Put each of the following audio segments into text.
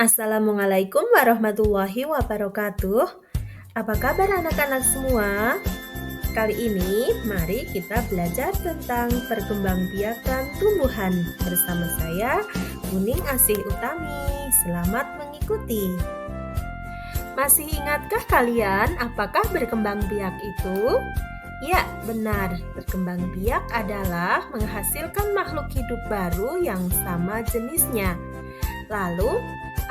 Assalamualaikum warahmatullahi wabarakatuh. Apa kabar anak-anak semua? Kali ini mari kita belajar tentang perkembangbiakan tumbuhan bersama saya, Kuning Asih Utami. Selamat mengikuti. Masih ingatkah kalian apakah berkembang biak itu? Ya, benar. Berkembang biak adalah menghasilkan makhluk hidup baru yang sama jenisnya. Lalu,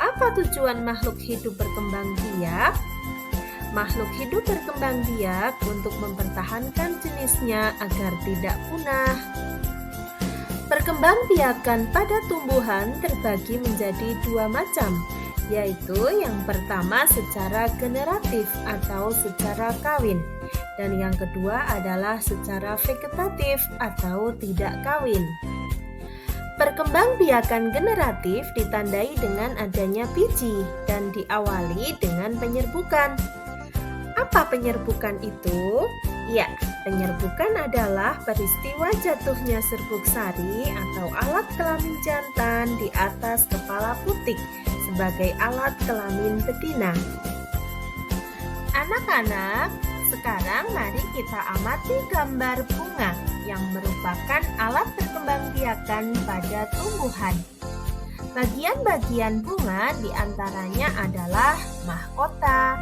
apa tujuan makhluk hidup berkembang biak? Makhluk hidup berkembang biak untuk mempertahankan jenisnya agar tidak punah. Perkembangbiakan pada tumbuhan terbagi menjadi dua macam, yaitu yang pertama secara generatif atau secara kawin, dan yang kedua adalah secara vegetatif atau tidak kawin. Perkembangbiakan generatif ditandai dengan adanya biji dan diawali dengan penyerbukan. Apa penyerbukan itu? Ya, penyerbukan adalah peristiwa jatuhnya serbuk sari atau alat kelamin jantan di atas kepala putik sebagai alat kelamin betina. Anak-anak, sekarang mari kita amati gambar bunga yang merupakan alat perkembangbiakan pada tumbuhan. Bagian-bagian bunga diantaranya adalah mahkota,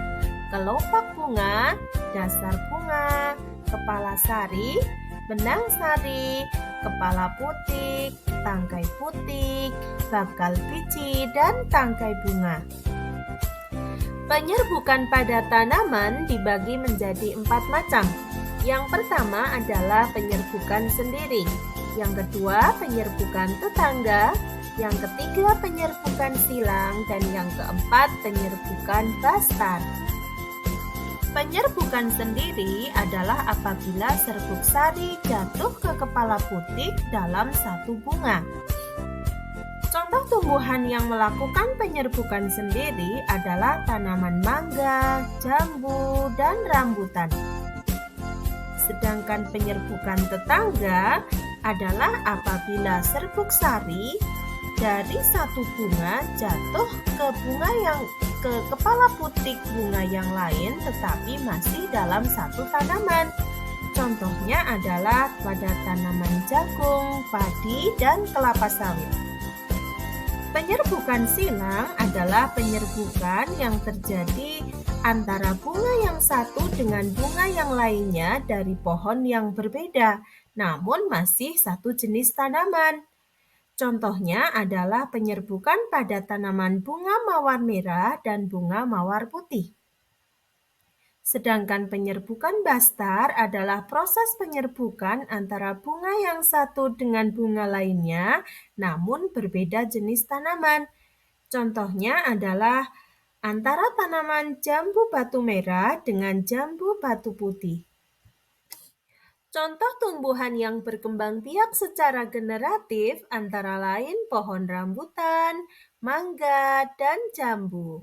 kelopak bunga, dasar bunga, kepala sari, benang sari, kepala putik, tangkai putik, bakal biji, dan tangkai bunga. Penyerbukan pada tanaman dibagi menjadi 4 macam. Yang pertama adalah penyerbukan sendiri, yang kedua penyerbukan tetangga, yang ketiga penyerbukan silang, dan yang keempat penyerbukan bastar. Penyerbukan sendiri adalah apabila serbuk sari jatuh ke kepala putik dalam satu bunga. Contoh tumbuhan yang melakukan penyerbukan sendiri adalah tanaman mangga, jambu, dan rambutan. Sedangkan penyerbukan tetangga adalah apabila serbuk sari dari satu bunga jatuh ke kepala putik bunga yang lain tetapi masih dalam satu tanaman. Contohnya adalah pada tanaman jagung, padi, dan kelapa sawit. Penyerbukan silang adalah penyerbukan yang terjadi antara bunga yang satu dengan bunga yang lainnya dari pohon yang berbeda, namun masih satu jenis tanaman. Contohnya adalah penyerbukan pada tanaman bunga mawar merah dan bunga mawar putih. Sedangkan penyerbukan bastar adalah proses penyerbukan antara bunga yang satu dengan bunga lainnya, namun berbeda jenis tanaman. Contohnya adalah antara tanaman jambu batu merah dengan jambu batu putih. Contoh tumbuhan yang berkembang biak secara generatif antara lain pohon rambutan, mangga, dan jambu.